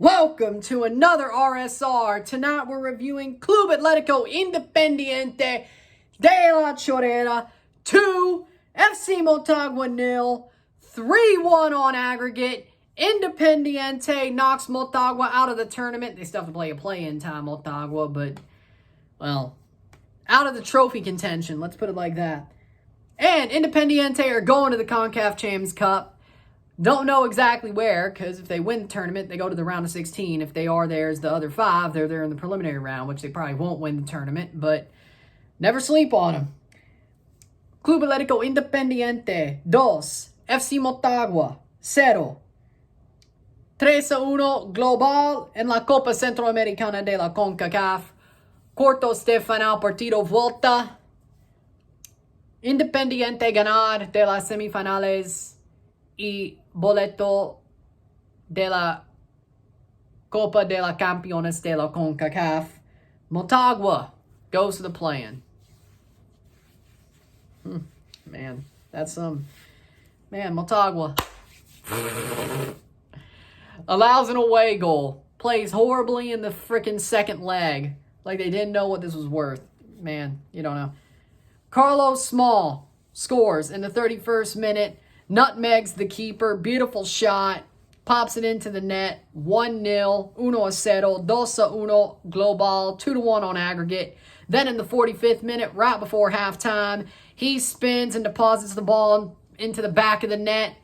Welcome to another RSR. Tonight we're reviewing Club Atletico Independiente de la Chorrera 2, FC Motagua 0, 3-1 on aggregate. Independiente knocks Motagua out of the tournament. They still have to play a play-in time, Motagua, but, well, out of the trophy contention. Let's put it like that. And Independiente are going to the CONCACAF Champions Cup. Don't know exactly where, because if they win the tournament, they go to the round of 16. If they are there as the other 5, they're there in the preliminary round, which they probably won't win the tournament, but never sleep on them. Club Atletico Independiente 2, FC Motagua 0. 3-1 global en la Copa Centroamericana de la CONCACAF. Quarterfinals partido vuelta. Independiente ganar de las semifinales y boleto de la Copa de la Campeones de la CONCACAF. Motagua goes to the play-in. Man, that's some... Man, Motagua allows an away goal. Plays horribly in the freaking second leg. Like they didn't know what this was worth. Man, you don't know. Carlos Small scores in the 31st minute. Nutmegs the keeper. Beautiful shot. Pops it into the net. 1-0. 1-0. 2-1 global. 2-1 on aggregate. Then in the 45th minute, right before halftime, he spins and deposits the ball into the back of the net.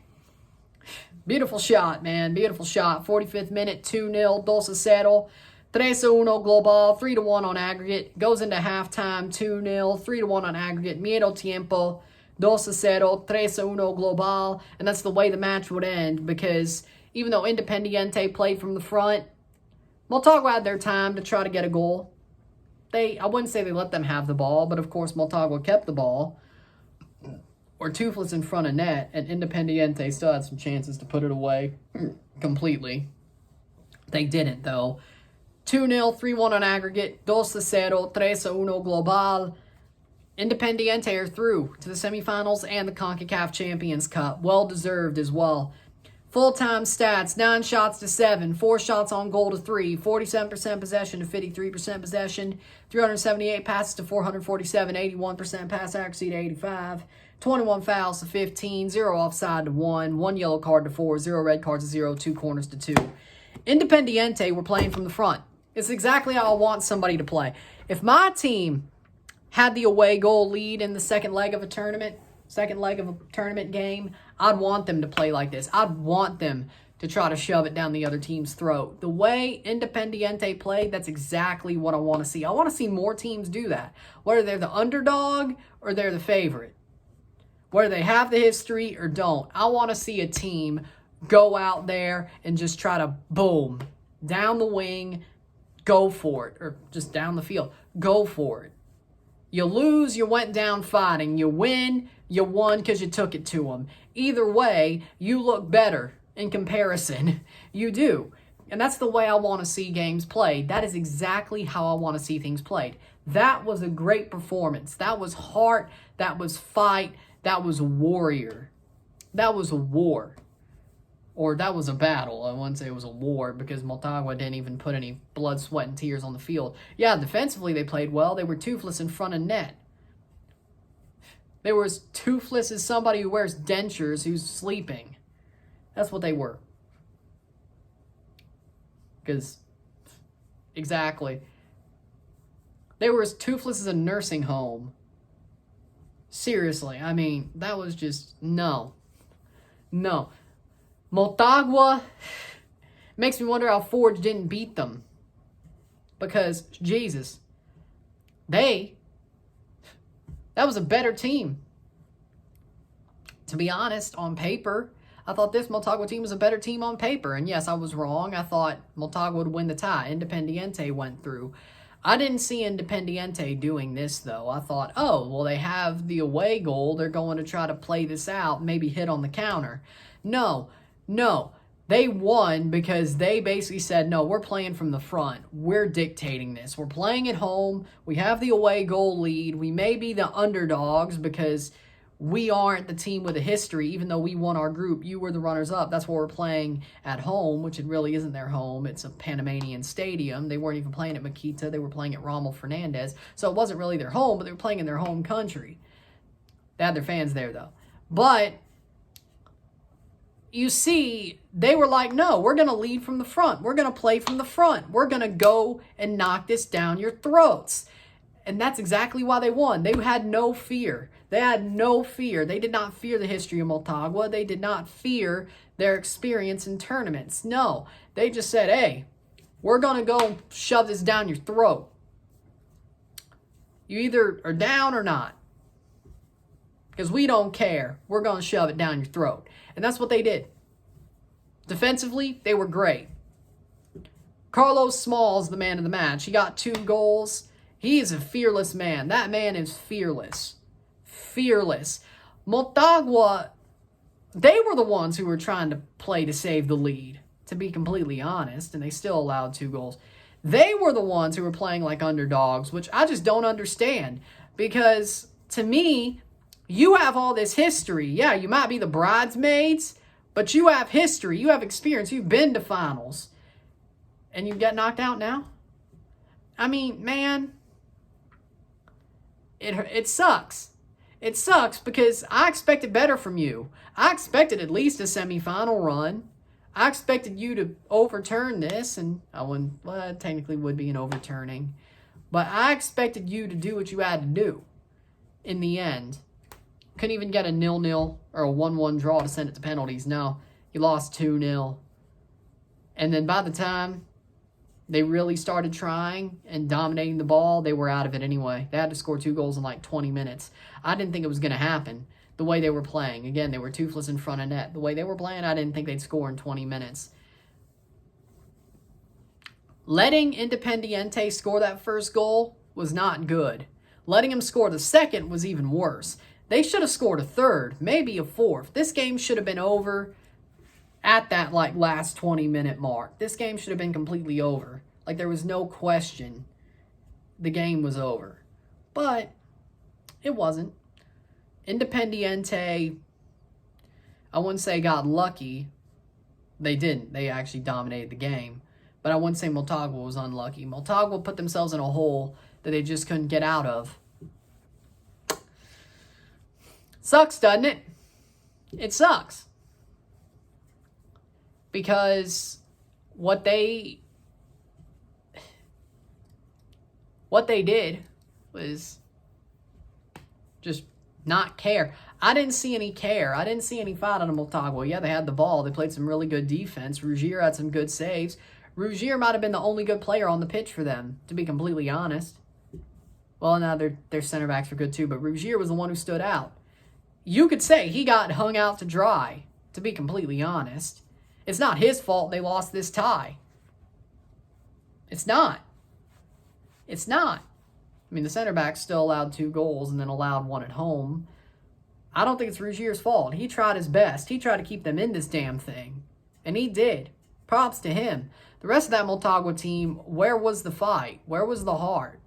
Beautiful shot, man. Beautiful shot. 45th minute. 2-0. 2-0. 3-1 global. 3-1 on aggregate. Goes into halftime. 2-0. 3-1 on aggregate. Medio tiempo. 2-0, 3-1 global, and that's the way the match would end, because even though Independiente played from the front, Motagua had their time to try to get a goal. I wouldn't say they let them have the ball, but of course Motagua kept the ball, or toothless in front of net, and Independiente still had some chances to put it away completely. They didn't, though. 2-0, 3-1 on aggregate, 2-0, 3-1 global. Independiente are through to the semifinals and the CONCACAF Champions Cup. Well-deserved as well. Full-time stats, 9 shots to 7, 4 shots on goal to 3, 47% possession to 53% possession, 378 passes to 447, 81% pass accuracy to 85, 21 fouls to 15, 0 offside to 1, 1 yellow card to 4, 0 red cards to 0, 2 corners to 2. Independiente were playing from the front. It's exactly how I want somebody to play. If my team had the away goal lead in the second leg of a tournament game, I'd want them to play like this. I'd want them to try to shove it down the other team's throat. The way Independiente played, that's exactly what I want to see. I want to see more teams do that, whether they're the underdog or they're the favorite, whether they have the history or don't. I want to see a team go out there and just try to, boom, down the wing, go for it, or just down the field, go for it. You lose, you went down fighting. You win, you won because you took it to them. Either way, you look better in comparison. You do. And that's the way I want to see games played. That is exactly how I want to see things played. That was a great performance. That was heart. That was fight. That was warrior. That was a war. Or that was a battle. I wouldn't say it was a war because Motagua didn't even put any blood, sweat, and tears on the field. Yeah, defensively they played well. They were toothless in front of net. They were as toothless as somebody who wears dentures who's sleeping. That's what they were. Because, exactly. They were as toothless as a nursing home. Seriously, I mean, that was just, no. No. Motagua makes me wonder how Forge didn't beat them. Because, Jesus, that was a better team. To be honest, on paper, I thought this Motagua team was a better team on paper. And yes, I was wrong. I thought Motagua would win the tie. Independiente went through. I didn't see Independiente doing this, though. I thought, oh, well, they have the away goal. They're going to try to play this out, maybe hit on the counter. No. They won because they basically said, no, we're playing from the front. We're dictating this. We're playing at home. We have the away goal lead. We may be the underdogs because we aren't the team with a history, even though we won our group. You were the runners-up. That's what we're playing at home, which it really isn't their home. It's a Panamanian stadium. They weren't even playing at Makita. They were playing at Rommel Fernandez. So it wasn't really their home, but they were playing in their home country. They had their fans there, though. But you see, they were like, no, we're going to lead from the front. We're going to play from the front. We're going to go and knock this down your throats. And that's exactly why they won. They had no fear. They had no fear. They did not fear the history of Motagua. They did not fear their experience in tournaments. No, they just said, hey, we're going to go shove this down your throat. You either are down or not. Because we don't care. We're going to shove it down your throat. And that's what they did. Defensively, they were great. Carlos Small is the man of the match. He got 2 goals. He is a fearless man. That man is fearless. Fearless. Motagua, they were the ones who were trying to play to save the lead, to be completely honest, and they still allowed 2 goals. They were the ones who were playing like underdogs, which I just don't understand. Because, to me, you have all this history. Yeah, you might be the bridesmaids, but you have history. You have experience. You've been to finals. And you get knocked out now? I mean, man, it sucks. It sucks because I expected better from you. I expected at least a semifinal run. I expected you to overturn this, and I wouldn't, well, it technically would be an overturning. But I expected you to do what you had to do in the end. Couldn't even get a 0-0 or a 1-1 draw to send it to penalties. No, you lost 2-0. And then by the time they really started trying and dominating the ball, they were out of it anyway. They had to score 2 goals in like 20 minutes. I didn't think it was going to happen the way they were playing. Again, they were toothless in front of net. The way they were playing, I didn't think they'd score in 20 minutes. Letting Independiente score that first goal was not good. Letting him score the second was even worse. They should have scored a third, maybe a fourth. This game should have been over at that like last 20-minute mark. This game should have been completely over. Like there was no question the game was over. But it wasn't. Independiente, I wouldn't say got lucky. They didn't. They actually dominated the game. But I wouldn't say Motagua was unlucky. Motagua put themselves in a hole that they just couldn't get out of. Sucks, doesn't it? It sucks. Because what they did was just not care. I didn't see any care. I didn't see any fight out of Motagua. Yeah, they had the ball. They played some really good defense. Rougier had some good saves. Rougier might have been the only good player on the pitch for them, to be completely honest. Well, now their center backs were good too, but Rougier was the one who stood out. You could say he got hung out to dry, to be completely honest. It's not his fault they lost this tie. It's not. It's not. I mean, the center back still allowed 2 goals and then allowed 1 at home. I don't think it's Rougier's fault. He tried his best. He tried to keep them in this damn thing. And he did. Props to him. The rest of that Motagua team, where was the fight? Where was the heart?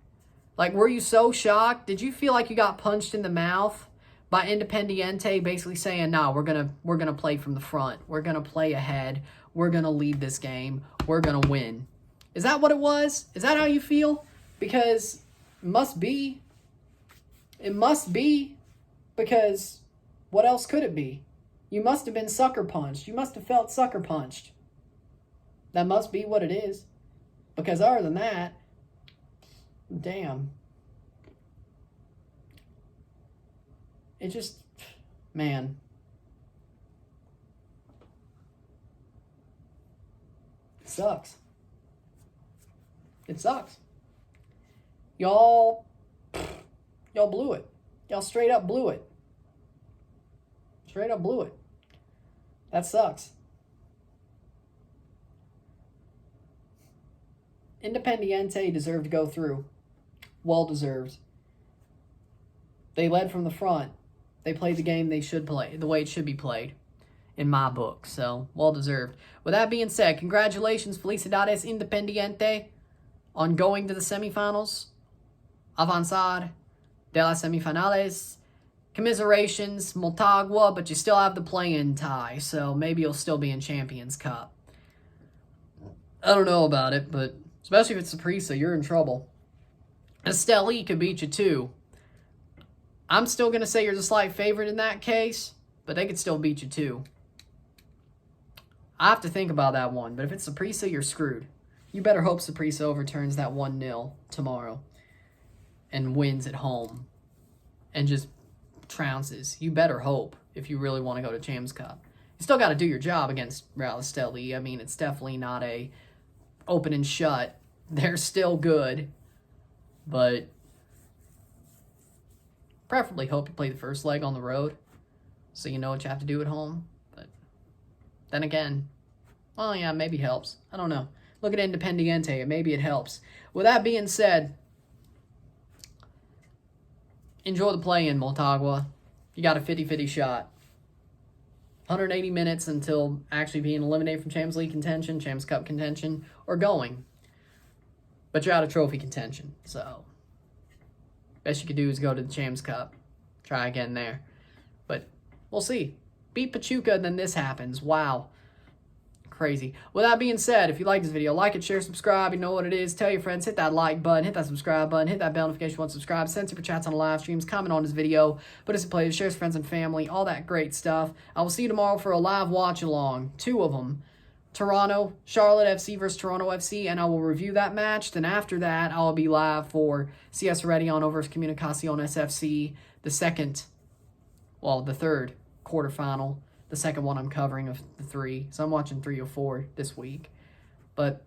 Like, were you so shocked? Did you feel like you got punched in the mouth by Independiente basically saying, no, we're gonna play from the front. We're gonna play ahead. We're gonna lead this game. We're gonna win. Is that what it was? Is that how you feel? Because it must be. It must be. Because what else could it be? You must have been sucker punched. You must have felt sucker punched. That must be what it is. Because other than that, damn. It just, man. It sucks. It sucks. Y'all blew it. Y'all straight up blew it. Straight up blew it. That sucks. Independiente deserved to go through. Well deserved. They led from the front. They played the game they should play, the way it should be played, in my book. So, well deserved. With that being said, congratulations, Felicidades Independiente, on going to the semifinals. Avanzar de las semifinales. commiserations, Motagua, but you still have the play-in tie, so maybe you'll still be in Champions Cup. I don't know about it, but especially if it's Saprissa, you're in trouble. Esteli could beat you too. I'm still going to say you're the slight favorite in that case, but they could still beat you too. I have to think about that one, but if it's Saprissa, you're screwed. You better hope Saprissa overturns that 1-0 tomorrow and wins at home and just trounces. You better hope if you really want to go to Champions Cup. You still got to do your job against Real Esteli. I mean, it's definitely not a open and shut. They're still good, but preferably hope you play the first leg on the road so you know what you have to do at home. But then again, well, yeah, maybe helps. I don't know. Look at Independiente. Maybe it helps. With that being said, enjoy the play in Motagua. You got a 50-50 shot. 180 minutes until actually being eliminated from Champions League contention, Champions Cup contention, or going. But you're out of trophy contention. So, best you could do is go to the Champions Cup. Try again there. But we'll see. Beat Pachuca, then this happens. Wow. Crazy. With that being said, if you like this video, like it, share, subscribe. You know what it is. Tell your friends. Hit that like button. Hit that subscribe button. Hit that bell notification once subscribed. Send super chats on the live streams. Comment on this video. Put us in play. Share with friends and family. All that great stuff. I will see you tomorrow for a live watch along. 2 of them. Toronto, Charlotte FC versus Toronto FC. And I will review that match. Then after that, I'll be live for CS Herediano versus Comunicaciones FC. The third quarterfinal. The second one I'm covering of the 3. So I'm watching 3 or 4 this week. But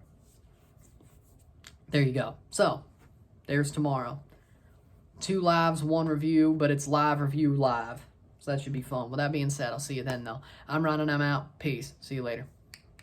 there you go. So there's tomorrow. 2 lives, 1 review, but it's live review live. So that should be fun. With that being said, I'll see you then though. I'm Ron and I'm out. Peace. See you later.